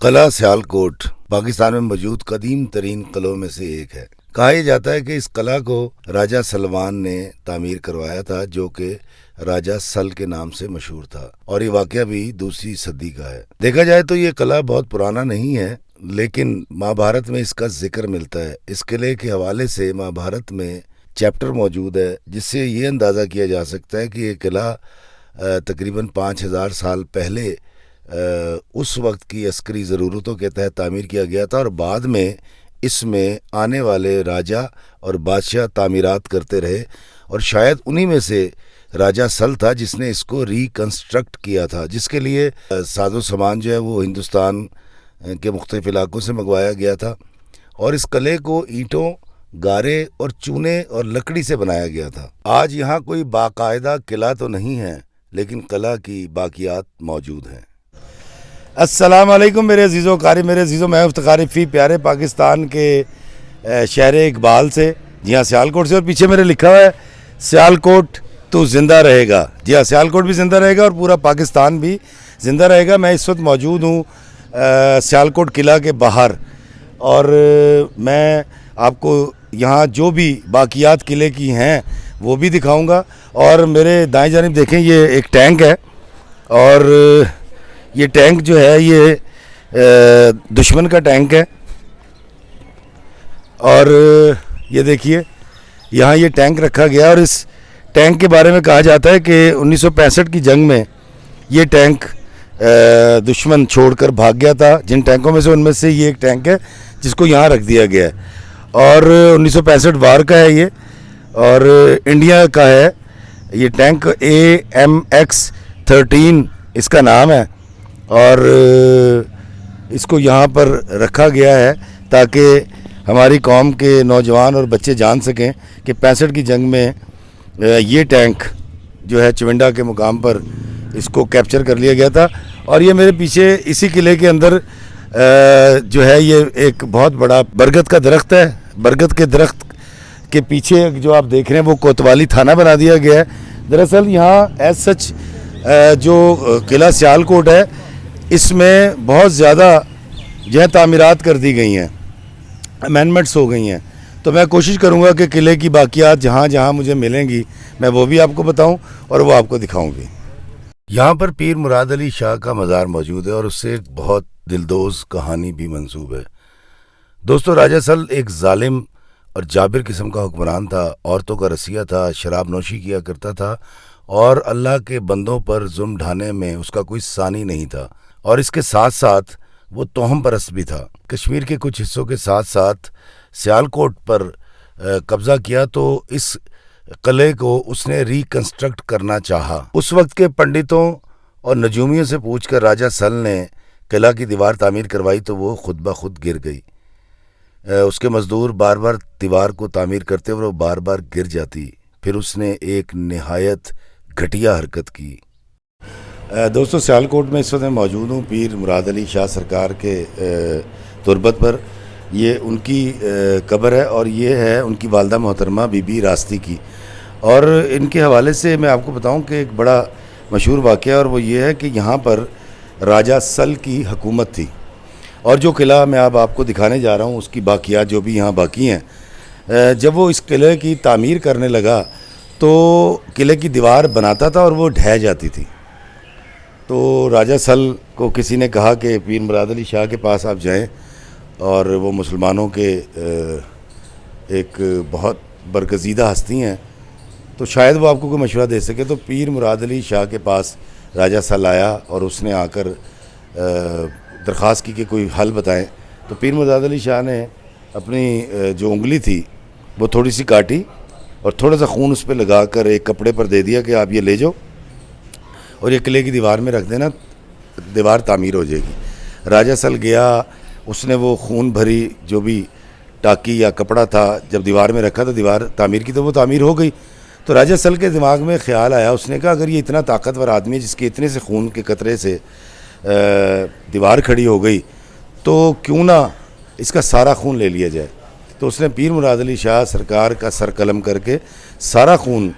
قلعہ سیالکوٹ پاکستان میں موجود قدیم ترین قلعوں میں سے ایک ہے۔ کہا یہ جاتا ہے کہ اس قلعہ کو راجہ سلمان نے تعمیر کروایا تھا، جو کہ راجہ سل کے نام سے مشہور تھا، اور یہ واقعہ بھی 2 صدی کا ہے۔ دیکھا جائے تو یہ قلعہ بہت پرانا نہیں ہے، لیکن مہابھارت میں اس کا ذکر ملتا ہے۔ اس قلعے کے حوالے سے مہابھارت میں چیپٹر موجود ہے، جس سے یہ اندازہ کیا جا سکتا ہے کہ یہ قلعہ تقریباً 5000 سال پہلے اس وقت کی عسکری ضرورتوں کے تحت تعمیر کیا گیا تھا، اور بعد میں اس میں آنے والے راجہ اور بادشاہ تعمیرات کرتے رہے، اور شاید انہی میں سے راجہ سل تھا جس نے اس کو ریکنسٹرکٹ کیا تھا، جس کے لیے ساز و سامان جو ہے وہ ہندوستان کے مختلف علاقوں سے منگوایا گیا تھا، اور اس قلعے کو اینٹوں، گارے اور چونے اور لکڑی سے بنایا گیا تھا۔ آج یہاں کوئی باقاعدہ قلعہ تو نہیں ہے، لیکن قلعہ کی باقیات موجود ہیں۔ السلام علیکم میرے عزیزوں قاری، میرے عزیزوں، میں افتخار فی پیارے پاکستان کے شہر اقبال سے، جی ہاں سیالکوٹ سے، اور پیچھے میرے لکھا ہوا ہے سیالکوٹ تو زندہ رہے گا۔ جی ہاں سیالکوٹ بھی زندہ رہے گا اور پورا پاکستان بھی زندہ رہے گا۔ میں اس وقت موجود ہوں سیالکوٹ قلعہ کے باہر، اور میں آپ کو یہاں جو بھی باقیات قلعے کی ہیں وہ بھی دکھاؤں گا۔ اور میرے دائیں جانب دیکھیں، یہ ایک ٹینک ہے، اور یہ ٹینک جو ہے یہ دشمن کا ٹینک ہے، اور یہ دیکھیے یہاں یہ ٹینک رکھا گیا، اور اس ٹینک کے بارے میں کہا جاتا ہے کہ 1965 کی جنگ میں یہ ٹینک دشمن چھوڑ کر بھاگ گیا تھا۔ جن ٹینکوں میں سے ان میں سے یہ ایک ٹینک ہے جس کو یہاں رکھ دیا گیا ہے، اور 1965 وار کا ہے یہ، اور انڈیا کا ہے یہ ٹینک AMX-13 اس کا نام ہے، اور اس کو یہاں پر رکھا گیا ہے تاکہ ہماری قوم کے نوجوان اور بچے جان سکیں کہ 65 کی جنگ میں یہ ٹینک جو ہے چونڈا کے مقام پر اس کو کیپچر کر لیا گیا تھا۔ اور یہ میرے پیچھے اسی قلعے کے اندر جو ہے یہ ایک بہت بڑا برگد کا درخت ہے۔ برگد کے درخت کے پیچھے جو آپ دیکھ رہے ہیں وہ کوتوالی تھانہ بنا دیا گیا ہے۔ دراصل یہاں ایز سچ جو قلعہ سیالکوٹ ہے، اس میں بہت زیادہ جو ہے تعمیرات کر دی گئی ہیں، امینڈمنٹس ہو گئی ہیں، تو میں کوشش کروں گا کہ قلعے کی باقیات جہاں جہاں مجھے ملیں گی میں وہ بھی آپ کو بتاؤں اور وہ آپ کو دکھاؤں گی۔ یہاں پر پیر مراد علی شاہ کا مزار موجود ہے، اور اس سے ایک بہت دلدوز کہانی بھی منسوب ہے۔ دوستو، راجہ سل ایک ظالم اور جابر قسم کا حکمران تھا، عورتوں کا رسیہ تھا، شراب نوشی کیا کرتا تھا، اور اللہ کے بندوں پر ظلم ڈھانے میں اس کا کوئی ثانی نہیں تھا، اور اس کے ساتھ ساتھ وہ توہم پرست بھی تھا۔ کشمیر کے کچھ حصوں کے ساتھ ساتھ سیالکوٹ پر قبضہ کیا، تو اس قلعے کو اس نے ریکنسٹرکٹ کرنا چاہا۔ اس وقت کے پنڈتوں اور نجومیوں سے پوچھ کر راجہ سل نے قلعہ کی دیوار تعمیر کروائی، تو وہ خود بخود گر گئی۔ اس کے مزدور بار بار دیوار کو تعمیر کرتے اور وہ بار بار گر جاتی۔ پھر اس نے ایک نہایت گھٹیا حرکت کی۔ دوستو، سیالکوٹ میں اس وقت میں موجود ہوں پیر مراد علی شاہ سرکار کے تربت پر۔ یہ ان کی قبر ہے، اور یہ ہے ان کی والدہ محترمہ بی بی راستی کی۔ اور ان کے حوالے سے میں آپ کو بتاؤں کہ ایک بڑا مشہور واقعہ، اور وہ یہ ہے کہ یہاں پر راجہ سل کی حکومت تھی، اور جو قلعہ میں اب آپ کو دکھانے جا رہا ہوں اس کی باقیات جو بھی یہاں باقی ہیں، جب وہ اس قلعے کی تعمیر کرنے لگا تو قلعے کی دیوار بناتا تھا اور وہ ڈھہ جاتی تھی۔ تو راجہ سل کو کسی نے کہا کہ پیر مراد علی شاہ کے پاس آپ جائیں، اور وہ مسلمانوں کے ایک بہت برگزیدہ ہستی ہیں، تو شاید وہ آپ کو کوئی مشورہ دے سکے۔ تو پیر مراد علی شاہ کے پاس راجہ سل آیا، اور اس نے آ کر درخواست کی کہ کوئی حل بتائیں۔ تو پیر مراد علی شاہ نے اپنی جو انگلی تھی وہ تھوڑی سی کاٹی، اور تھوڑا سا خون اس پہ لگا کر ایک کپڑے پر دے دیا کہ آپ یہ لے جاؤ اور یہ قلعے کی دیوار میں رکھ دینا، دیوار تعمیر ہو جائے گی۔ راجہ سل گیا، اس نے وہ خون بھری جو بھی ٹاکی یا کپڑا تھا جب دیوار میں رکھا تو دیوار تعمیر کی، تو وہ تعمیر ہو گئی۔ تو راجہ سل کے دماغ میں خیال آیا، اس نے کہا اگر یہ اتنا طاقتور آدمی ہے جس کے اتنے سے خون کے قطرے سے دیوار کھڑی ہو گئی، تو کیوں نہ اس کا سارا خون لے لیا جائے۔ تو اس نے پیر مراد علی شاہ سرکار کا سر قلم کر کے سارا خون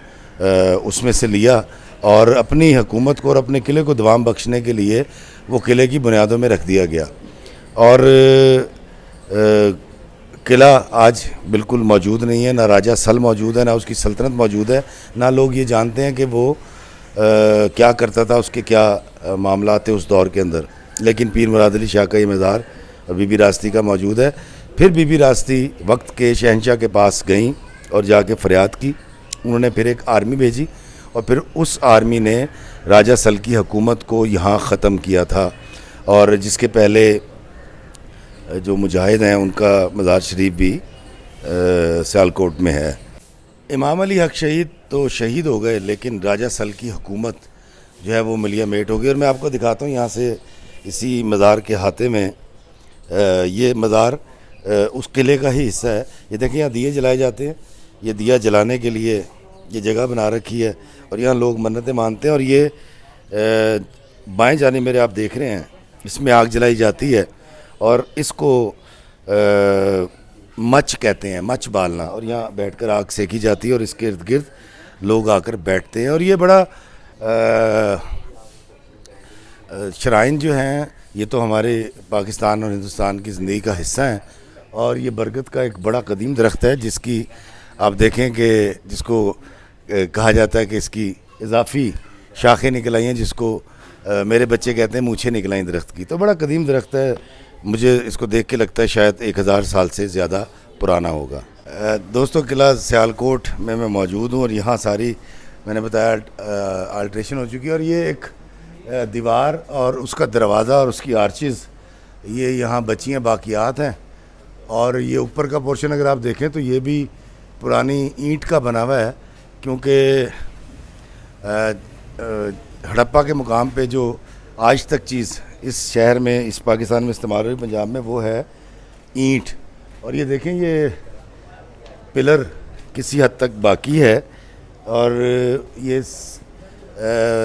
اس میں سے لیا، اور اپنی حکومت کو اور اپنے قلعے کو دوام بخشنے کے لیے وہ قلعے کی بنیادوں میں رکھ دیا گیا۔ اور قلعہ آج بالکل موجود نہیں ہے، نہ راجہ سل موجود ہے، نہ اس کی سلطنت موجود ہے، نہ لوگ یہ جانتے ہیں کہ وہ کیا کرتا تھا، اس کے کیا معاملات تھے اس دور کے اندر. لیکن پیر مراد علی شاہ کا یہ مزار بی بی راستی کا موجود ہے. پھر بی بی راستی وقت کے شہنشاہ کے پاس گئیں اور جا کے فریاد کی. انہوں نے پھر ایک آرمی بھیجی اور پھر اس آرمی نے راجہ سل کی حکومت کو یہاں ختم کیا تھا. اور جس کے پہلے جو مجاہد ہیں ان کا مزار شریف بھی سیالکوٹ میں ہے. امام علی حق شہید تو شہید ہو گئے، لیکن راجہ سل کی حکومت جو ہے وہ ملیہ میٹ ہو گئی. اور میں آپ کو دکھاتا ہوں یہاں سے اسی مزار کے احاطے میں یہ مزار اس قلعے کا ہی حصہ ہے. یہ دیکھیں یہاں دیے جلائے جاتے ہیں، یہ دیا جلانے کے لیے یہ جگہ بنا رکھی ہے اور یہاں لوگ منتیں مانتے ہیں. اور یہ بائیں جانب میرے آپ دیکھ رہے ہیں، اس میں آگ جلائی جاتی ہے اور اس کو مچ کہتے ہیں، مچ بالنا. اور یہاں بیٹھ کر آگ سیکی جاتی ہے اور اس کے ارد گرد لوگ آ کر بیٹھتے ہیں. اور یہ بڑا شرائن جو ہیں یہ تو ہمارے پاکستان اور ہندوستان کی زندگی کا حصہ ہیں. اور یہ برگد کا ایک بڑا قدیم درخت ہے جس کی آپ دیکھیں کہ جس کو کہا جاتا ہے کہ اس کی اضافی شاخیں نکل آئی ہیں، جس کو میرے بچے کہتے ہیں مونچھیں نکل آئیں درخت کی. تو بڑا قدیم درخت ہے، مجھے اس کو دیکھ کے لگتا ہے شاید 1000 سال سے زیادہ پرانا ہوگا. دوستو قلعہ سیالکوٹ میں موجود ہوں اور یہاں ساری میں نے بتایا آلٹریشن ہو چکی ہے. اور یہ ایک دیوار اور اس کا دروازہ اور اس کی آرچز یہ یہاں بچی ہیں، باقیات ہیں. اور یہ اوپر کا پورشن اگر آپ دیکھیں تو یہ بھی پرانی اینٹ کا بنا ہوا ہے، کیونکہ ہڑپا کے مقام پہ جو آج تک چیز اس شہر میں اس پاکستان میں استعمال ہوئی پنجاب میں وہ ہے اینٹ. اور یہ دیکھیں یہ پلر کسی حد تک باقی ہے. اور یہ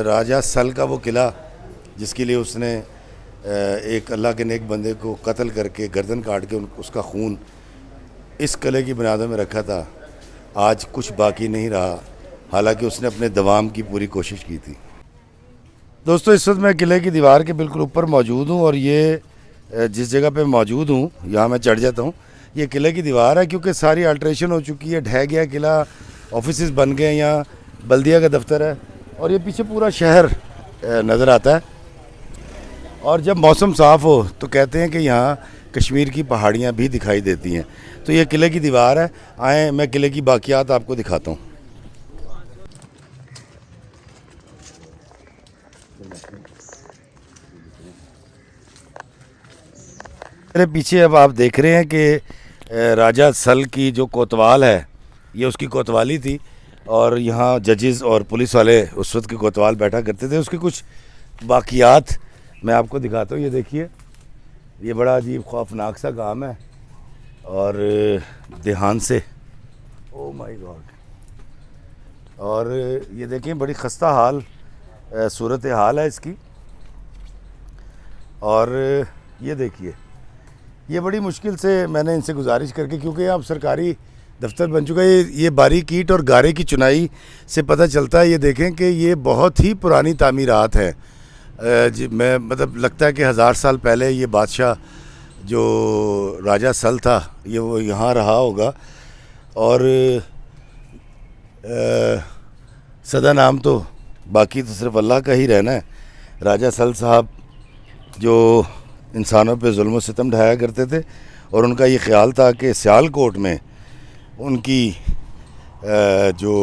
راجہ سل کا وہ قلعہ جس کے لیے اس نے ایک اللہ کے نیک بندے کو قتل کر کے گردن کاٹ کے اس کا خون اس قلعے کی بنیادوں میں رکھا تھا، آج کچھ باقی نہیں رہا، حالانکہ اس نے اپنے دوام کی پوری کوشش کی تھی. دوستو اس وقت میں قلعے کی دیوار کے بالکل اوپر موجود ہوں اور یہ جس جگہ پہ موجود ہوں یہاں میں چڑھ جاتا ہوں. یہ قلعے کی دیوار ہے کیونکہ ساری آلٹریشن ہو چکی ہے، ڈھہ گیا قلعہ، آفیسز بن گئے، یہاں بلدیہ کا دفتر ہے. اور یہ پیچھے پورا شہر نظر آتا ہے. اور جب موسم صاف ہو تو کہتے ہیں کہ یہاں کشمیر کی پہاڑیاں بھی دکھائی دیتی ہیں. تو یہ قلعے کی دیوار ہے. آئیں میں قلعے کی باقیات آپ کو دکھاتا ہوں. میرے پیچھے اب آپ دیکھ رہے ہیں کہ راجہ سل کی جو کوتوال ہے یہ اس کی کوتوالی تھی اور یہاں ججز اور پولیس والے اس وقت کے کوتوال بیٹھا کرتے تھے. اس کی کچھ باقیات میں آپ کو دکھاتا ہوں. یہ دیکھیے یہ بڑا عجیب خوفناک سا کام ہے اور دھیان سے او مائی گاڈ. اور یہ دیکھیں بڑی خستہ حال صورت حال ہے اس کی. اور یہ دیکھیے یہ بڑی مشکل سے میں نے ان سے گزارش کر کے، کیونکہ اب سرکاری دفتر بن چکا ہے، یہ باریک اینٹ اور گارے کی چنائی سے پتہ چلتا ہے. یہ دیکھیں کہ یہ بہت ہی پرانی تعمیرات ہیں. میں مطلب لگتا ہے کہ 1000 سال پہلے یہ بادشاہ جو راجہ سل تھا یہ وہ یہاں رہا ہوگا. اور سدا نام تو باقی تو صرف اللہ کا ہی رہنا ہے. راجہ سل صاحب جو انسانوں پہ ظلم و ستم ڈھایا کرتے تھے اور ان کا یہ خیال تھا کہ سیالکوٹ میں ان کی جو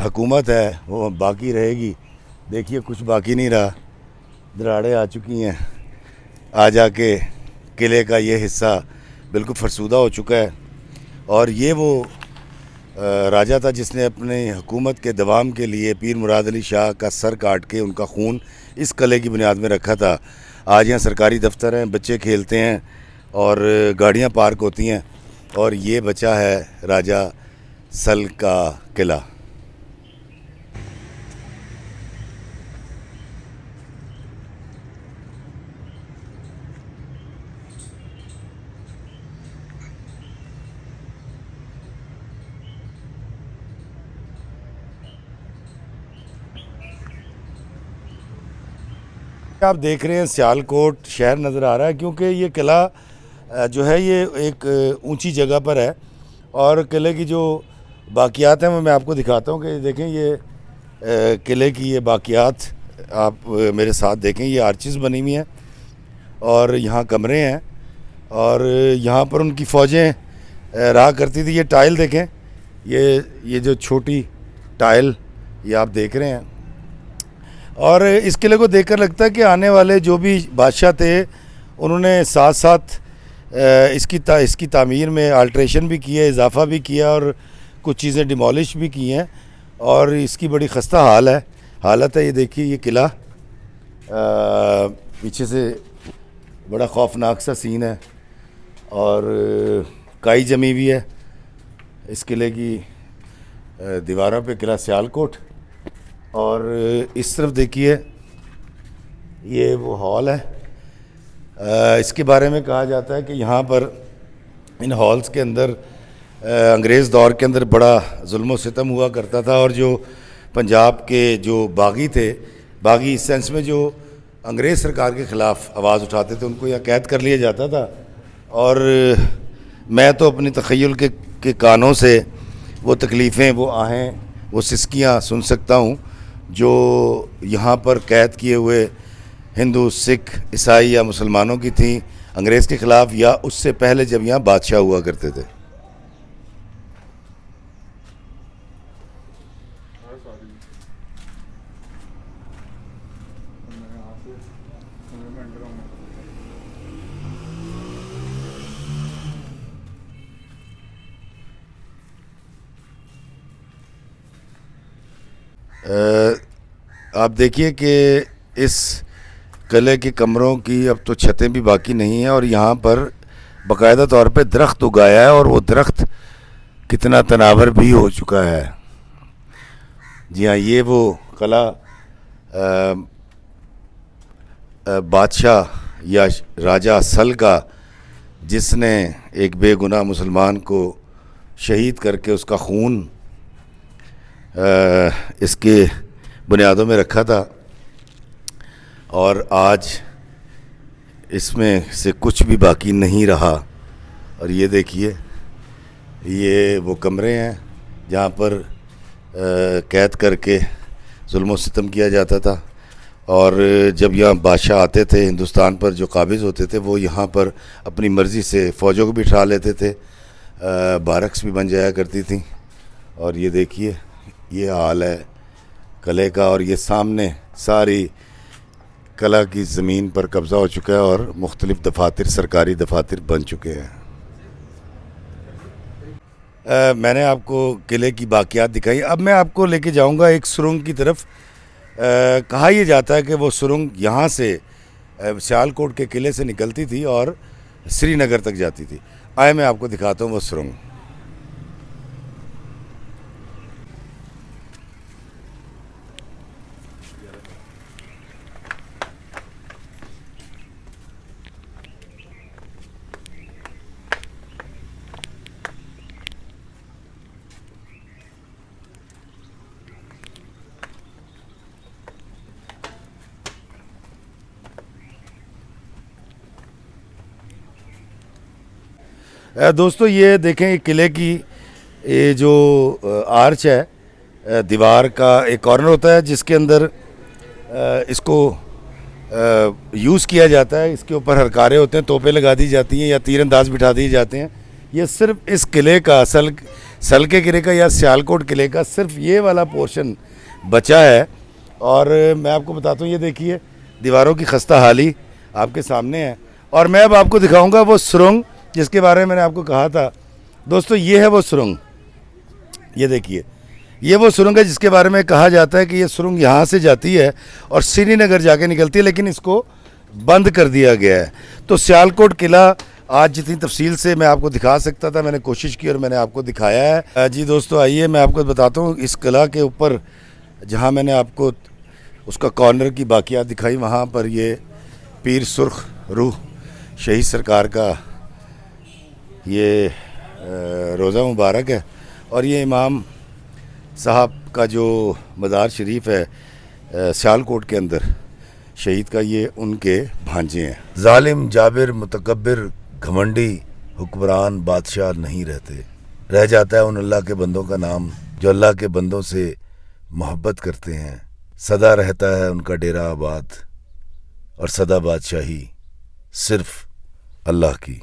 حکومت ہے وہ باقی رہے گی. دیکھیے کچھ باقی نہیں رہا، دراڑیں آ چکی ہیں. آ جا کے قلعے کا یہ حصہ بالکل فرسودہ ہو چکا ہے. اور یہ وہ راجہ تھا جس نے اپنے حکومت کے دوام کے لیے پیر مراد علی شاہ کا سر کاٹ کے ان کا خون اس قلعے کی بنیاد میں رکھا تھا. آج یہاں سرکاری دفتر ہیں، بچے کھیلتے ہیں اور گاڑیاں پارک ہوتی ہیں. اور یہ بچا ہے راجہ سل کا قلعہ. آپ دیکھ رہے ہیں سیالکوٹ شہر نظر آ رہا ہے، کیونکہ یہ قلعہ جو ہے یہ ایک اونچی جگہ پر ہے، اور قلعے کی جو باقیات ہیں وہ میں آپ کو دکھاتا ہوں کہ دیکھیں یہ قلعے کی یہ باقیات آپ میرے ساتھ دیکھیں. یہ آرچز بنی ہوئی ہیں اور یہاں کمرے ہیں، اور یہاں پر ان کی فوجیں رہا کرتی تھی. یہ ٹائل دیکھیں، یہ جو چھوٹی ٹائل یہ آپ دیکھ رہے ہیں، اور اس قلعے کو دیکھ کر لگتا ہے کہ آنے والے جو بھی بادشاہ تھے انہوں نے ساتھ ساتھ اس کی تعمیر میں آلٹریشن بھی کیا، اضافہ بھی کیا، اور کچھ چیزیں ڈیمولش بھی کی ہیں، اور اس کی بڑی خستہ حالت ہے. یہ دیکھیے یہ قلعہ پیچھے سے بڑا خوفناک سا سین ہے، اور کائی جمی ہوئی ہے اس قلعے کی دیواروں پہ. قلعہ سیالکوٹ. اور اس طرف دیکھیے یہ وہ ہال ہے. اس کے بارے میں کہا جاتا ہے کہ یہاں پر ان ہالز کے اندر انگریز دور کے اندر بڑا ظلم و ستم ہوا کرتا تھا، اور جو پنجاب کے جو باغی تھے، باغی اس سینس میں جو انگریز سرکار کے خلاف آواز اٹھاتے تھے، ان کو یہاں قید کر لیا جاتا تھا. اور میں تو اپنی تخیل کے کانوں سے وہ تکلیفیں، وہ آہیں، وہ سسکیاں سن سکتا ہوں جو یہاں پر قید کیے ہوئے ہندو، سکھ، عیسائی یا مسلمانوں کی تھیں انگریز کے خلاف، یا اس سے پہلے جب یہاں بادشاہ ہوا کرتے تھے. آپ دیکھیے کہ اس قلعے کے کمروں کی اب تو چھتیں بھی باقی نہیں ہیں، اور یہاں پر باقاعدہ طور پہ درخت اگایا ہے، اور وہ درخت کتنا تناور بھی ہو چکا ہے. جی ہاں، یہ وہ قلعہ بادشاہ یا راجہ سل کا، جس نے ایک بے گناہ مسلمان کو شہید کر کے اس کا خون اس کے بنیادوں میں رکھا تھا، اور آج اس میں سے کچھ بھی باقی نہیں رہا. اور یہ دیکھیے یہ وہ کمرے ہیں جہاں پر قید کر کے ظلم و ستم کیا جاتا تھا، اور جب یہاں بادشاہ آتے تھے ہندوستان پر، جو قابض ہوتے تھے، وہ یہاں پر اپنی مرضی سے فوجوں کو بٹھا لیتے تھے، بارکس بھی بن جایا کرتی تھیں. اور یہ دیکھیے یہ حال ہے قلعے کا، اور یہ سامنے ساری قلعہ کی زمین پر قبضہ ہو چکا ہے، اور مختلف دفاتر، سرکاری دفاتر بن چکے ہیں. میں نے آپ کو قلعے کی باقیات دکھائی. اب میں آپ کو لے کے جاؤں گا ایک سرنگ کی طرف. کہا یہ جاتا ہے کہ وہ سرنگ یہاں سے سیالکوٹ کے قلعے سے نکلتی تھی اور سری نگر تک جاتی تھی. آئے میں آپ کو دکھاتا ہوں وہ سرنگ. دوستو یہ دیکھیں قلعے کی یہ جو آرچ ہے، دیوار کا ایک کارنر ہوتا ہے جس کے اندر اس کو یوز کیا جاتا ہے. اس کے اوپر ہرکارے ہوتے ہیں، توپیں لگا دی جاتی ہیں یا تیر انداز بٹھا دیے جاتے ہیں. یہ صرف اس قلعے کا سل کے قلعے کا یا سیالکوٹ قلعے کا صرف یہ والا پورشن بچا ہے. اور میں آپ کو بتاتا ہوں، یہ دیکھیے دیواروں کی خستہ حالی آپ کے سامنے ہے. اور میں اب آپ کو دکھاؤں گا وہ سرنگ جس کے بارے میں میں نے آپ کو کہا تھا. دوستو یہ ہے وہ سرنگ. یہ دیکھیے یہ وہ سرنگ ہے جس کے بارے میں کہا جاتا ہے کہ یہ سرنگ یہاں سے جاتی ہے اور سری نگر جا کے نکلتی ہے، لیکن اس کو بند کر دیا گیا ہے. تو سیالکوٹ قلعہ آج جتنی تفصیل سے میں آپ کو دکھا سکتا تھا میں نے کوشش کی اور میں نے آپ کو دکھایا ہے. جی دوستو آئیے میں آپ کو بتاتا ہوں اس قلعہ کے اوپر جہاں میں نے آپ کو اس کا کارنر کی باقیات دکھائی، وہاں پر یہ پیر سرخ روح شہید سرکار کا یہ روزہ مبارک ہے. اور یہ امام صاحب کا جو مزار شریف ہے سیالکوٹ کے اندر، شہید کا یہ ان کے بھانجے ہیں۔ ظالم، جابر، متکبر، گھمنڈی حکمران بادشاہ نہیں رہتے، رہ جاتا ہے ان اللہ کے بندوں کا نام جو اللہ کے بندوں سے محبت کرتے ہیں۔ سدا رہتا ہے ان کا ڈیرہ آباد اور سدا بادشاہی صرف اللہ کی۔